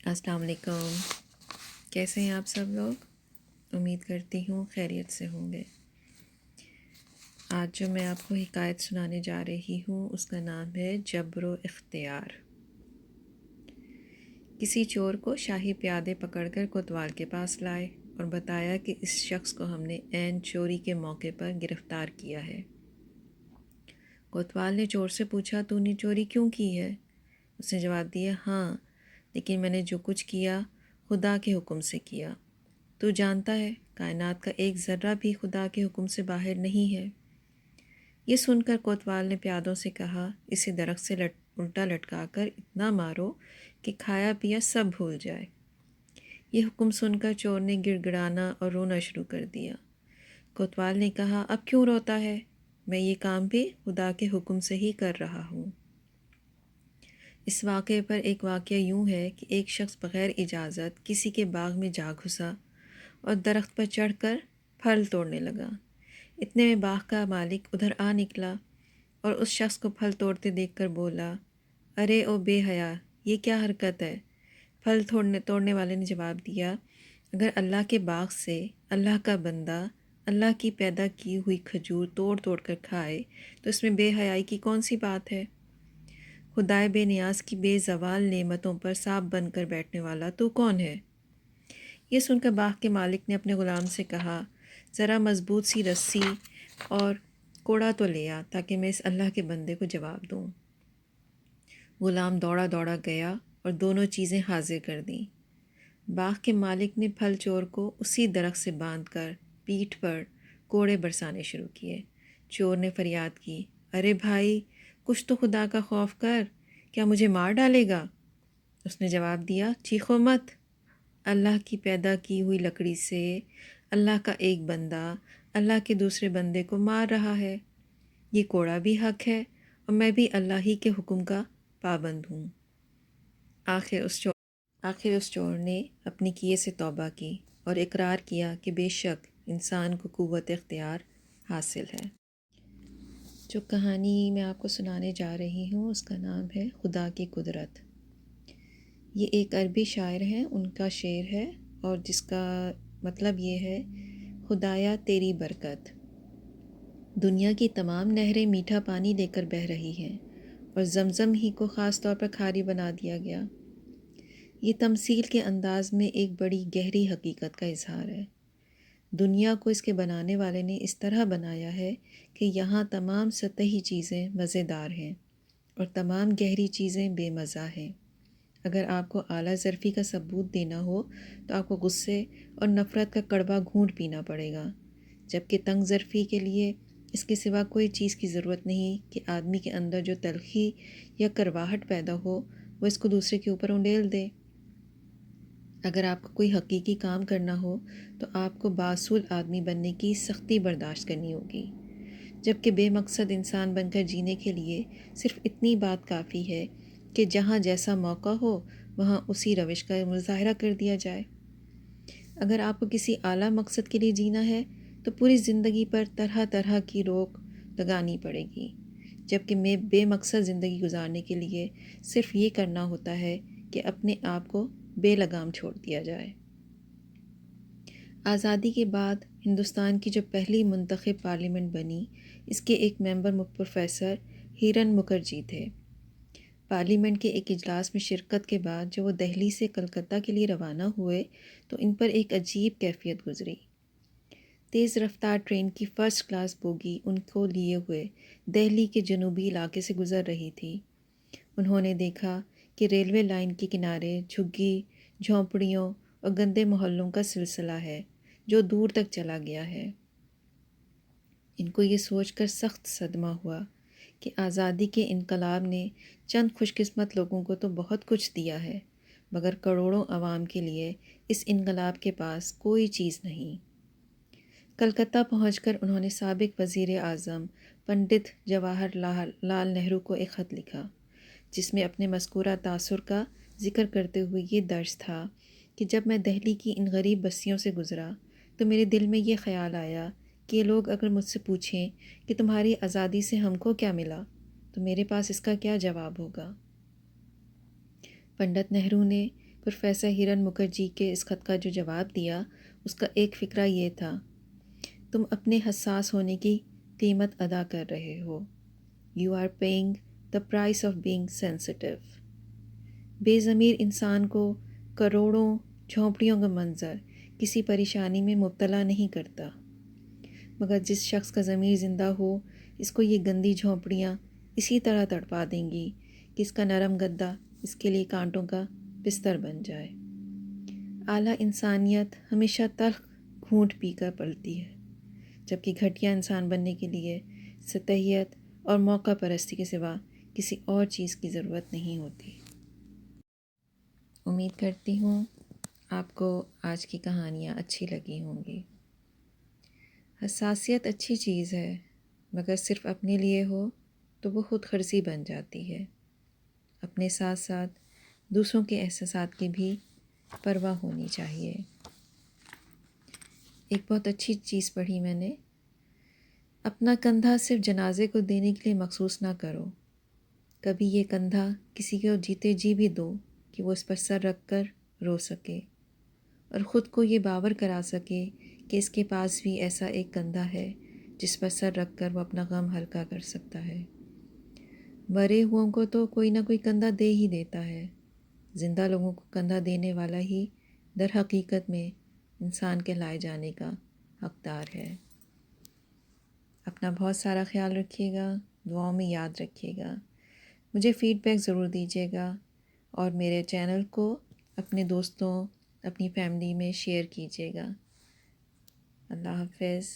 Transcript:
السلام علیکم، کیسے ہیں آپ سب لوگ؟ امید کرتی ہوں خیریت سے ہوں گے۔ آج جو میں آپ کو حکایت سنانے جا رہی ہوں اس کا نام ہے جبر و اختیار۔ کسی چور کو شاہی پیادے پکڑ کر کوتوال کے پاس لائے اور بتایا کہ اس شخص کو ہم نے عین چوری کے موقع پر گرفتار کیا ہے۔ کوتوال نے چور سے پوچھا، تو نے چوری کیوں کی ہے؟ اس نے جواب دیا، ہاں، لیکن میں نے جو کچھ کیا خدا کے حکم سے کیا۔ تو جانتا ہے کائنات کا ایک ذرہ بھی خدا کے حکم سے باہر نہیں ہے۔ یہ سن کر کوتوال نے پیادوں سے کہا، اسے درخت سے الٹا لٹکا کر اتنا مارو کہ کھایا پیا سب بھول جائے۔ یہ حکم سن کر چور نے گڑ گڑانا اور رونا شروع کر دیا۔ کوتوال نے کہا، اب کیوں روتا ہے؟ میں یہ کام بھی خدا کے حکم سے ہی کر رہا ہوں۔ اس واقعے پر ایک واقعہ یوں ہے کہ ایک شخص بغیر اجازت کسی کے باغ میں جا گھسا اور درخت پر چڑھ کر پھل توڑنے لگا۔ اتنے میں باغ کا مالک ادھر آ نکلا اور اس شخص کو پھل توڑتے دیکھ کر بولا، ارے او بے حیا، یہ کیا حرکت ہے؟ پھل توڑنے والے نے جواب دیا، اگر اللہ کے باغ سے اللہ کا بندہ اللہ کی پیدا کی ہوئی کھجور توڑ توڑ کر کھائے تو اس میں بے حیائی کی کون سی بات ہے؟ خدائے بے نیاز کی بے زوال نعمتوں پر سانپ بن کر بیٹھنے والا تو کون ہے؟ یہ سن کر باغ کے مالک نے اپنے غلام سے کہا، ذرا مضبوط سی رسی اور کوڑا تو لے آ تاکہ میں اس اللہ کے بندے کو جواب دوں۔ غلام دوڑا دوڑا گیا اور دونوں چیزیں حاضر کر دیں۔ باغ کے مالک نے پھل چور کو اسی درخت سے باندھ کر پیٹھ پر کوڑے برسانے شروع کیے۔ چور نے فریاد کی، ارے بھائی، کچھ تو خدا کا خوف کر، کیا مجھے مار ڈالے گا؟ اس نے جواب دیا، چیخو مت، اللہ کی پیدا کی ہوئی لکڑی سے اللہ کا ایک بندہ اللہ کے دوسرے بندے کو مار رہا ہے۔ یہ کوڑا بھی حق ہے اور میں بھی اللہ ہی کے حکم کا پابند ہوں۔ آخر اس چور نے اپنی کیے سے توبہ کی اور اقرار کیا کہ بے شک انسان کو قوت اختیار حاصل ہے۔ جو کہانی میں آپ کو سنانے جا رہی ہوں اس کا نام ہے خدا کی قدرت۔ یہ ایک عربی شاعر ہیں، ان کا شعر ہے اور جس کا مطلب یہ ہے، خدایا تیری برکت، دنیا کی تمام نہریں میٹھا پانی لے کر بہہ رہی ہیں اور زمزم ہی کو خاص طور پر کھاری بنا دیا گیا۔ یہ تمثیل کے انداز میں ایک بڑی گہری حقیقت کا اظہار ہے۔ دنیا کو اس کے بنانے والے نے اس طرح بنایا ہے کہ یہاں تمام سطحی چیزیں مزیدار ہیں اور تمام گہری چیزیں بے مزہ ہیں۔ اگر آپ کو اعلیٰ ظرفی کا ثبوت دینا ہو تو آپ کو غصے اور نفرت کا کڑوا گھونٹ پینا پڑے گا، جبکہ تنگ ظرفی کے لیے اس کے سوا کوئی چیز کی ضرورت نہیں کہ آدمی کے اندر جو تلخی یا کرواہٹ پیدا ہو وہ اس کو دوسرے کے اوپر انڈیل دے۔ اگر آپ کو کوئی حقیقی کام کرنا ہو تو آپ کو باصول آدمی بننے کی سختی برداشت کرنی ہوگی، جبکہ بے مقصد انسان بن کر جینے کے لیے صرف اتنی بات کافی ہے کہ جہاں جیسا موقع ہو وہاں اسی روش کا مظاہرہ کر دیا جائے۔ اگر آپ کو کسی اعلیٰ مقصد کے لیے جینا ہے تو پوری زندگی پر طرح طرح کی روک لگانی پڑے گی، جبکہ میں بے مقصد زندگی گزارنے کے لیے صرف یہ کرنا ہوتا ہے کہ اپنے آپ کو بے لگام چھوڑ دیا جائے۔ آزادی کے بعد ہندوستان کی جو پہلی منتخب پارلیمنٹ بنی، اس کے ایک ممبر پروفیسر ہیرن مکھرجی تھے۔ پارلیمنٹ کے ایک اجلاس میں شرکت کے بعد جب وہ دہلی سے کلکتہ کے لیے روانہ ہوئے تو ان پر ایک عجیب کیفیت گزری۔ تیز رفتار ٹرین کی فرسٹ کلاس بوگی ان کو لیے ہوئے دہلی کے جنوبی علاقے سے گزر رہی تھی۔ انہوں نے دیکھا کہ ریلوے لائن کے کنارے جھگی جھونپڑیوں اور گندے محلوں کا سلسلہ ہے جو دور تک چلا گیا ہے۔ ان کو یہ سوچ کر سخت صدمہ ہوا کہ آزادی کے انقلاب نے چند خوش قسمت لوگوں کو تو بہت کچھ دیا ہے، مگر کروڑوں عوام کے لیے اس انقلاب کے پاس کوئی چیز نہیں۔ کلکتہ پہنچ کر انہوں نے سابق وزیر اعظم پنڈت جواہر لال نہرو کو ایک خط لکھا، جس میں اپنے مذکورہ تاثر کا ذکر کرتے ہوئے یہ درج تھا کہ جب میں دہلی کی ان غریب بستیوں سے گزرا تو میرے دل میں یہ خیال آیا کہ یہ لوگ اگر مجھ سے پوچھیں کہ تمہاری آزادی سے ہم کو کیا ملا تو میرے پاس اس کا کیا جواب ہوگا۔ پنڈت نہرو نے پروفیسر ہرن مکھرجی کے اس خط کا جو جواب دیا اس کا ایک فقرہ یہ تھا: تم اپنے حساس ہونے کی قیمت ادا کر رہے ہو. You are paying the price of being sensitive. بے ضمیر انسان کو کروڑوں جھونپڑیوں کا منظر کسی پریشانی میں مبتلا نہیں کرتا، مگر جس شخص کا ضمیر زندہ ہو اس کو یہ گندی جھونپڑیاں اسی طرح تڑپا دیں گی کہ اس کا نرم گدا اس کے لیے کانٹوں کا بستر بن جائے. اعلیٰ انسانیت ہمیشہ تلخ گھونٹ پی کر پلتی ہے، جبکہ گھٹیا انسان بننے کے لیے سطحیت اور موقع پرستی کے سوا کسی اور چیز کی ضرورت نہیں ہوتی. امید کرتی ہوں آپ کو آج کی کہانیاں اچھی لگی ہوں گی. حساسیت اچھی چیز ہے، مگر صرف اپنے لیے ہو تو وہ خود غرضی بن جاتی ہے. اپنے ساتھ ساتھ دوسروں کے احساسات کی بھی پرواہ ہونی چاہیے. ایک بہت اچھی چیز پڑھی میں نے: اپنا کندھا صرف جنازے کو دینے کے لیے مخصوص نہ کرو. کبھی یہ کندھا کسی کو جیتے جی بھی دو کہ وہ اس پر سر رکھ کر رو سکے اور خود کو یہ باور کرا سکے کہ اس کے پاس بھی ایسا ایک کندھا ہے جس پر سر رکھ کر وہ اپنا غم ہلکا کر سکتا ہے. مرے ہوں کو تو کوئی نہ کوئی کندھا دے ہی دیتا ہے. زندہ لوگوں کو کندھا دینے والا ہی در حقیقت میں انسان کے لائے جانے کا حقدار ہے. اپنا بہت سارا خیال رکھیے گا، دعاؤں میں یاد رکھیے گا. مجھے فیڈ بیک ضرور دیجیے گا اور میرے چینل کو اپنے دوستوں، اپنی فیملی میں شیئر کیجیے گا. اللہ حافظ.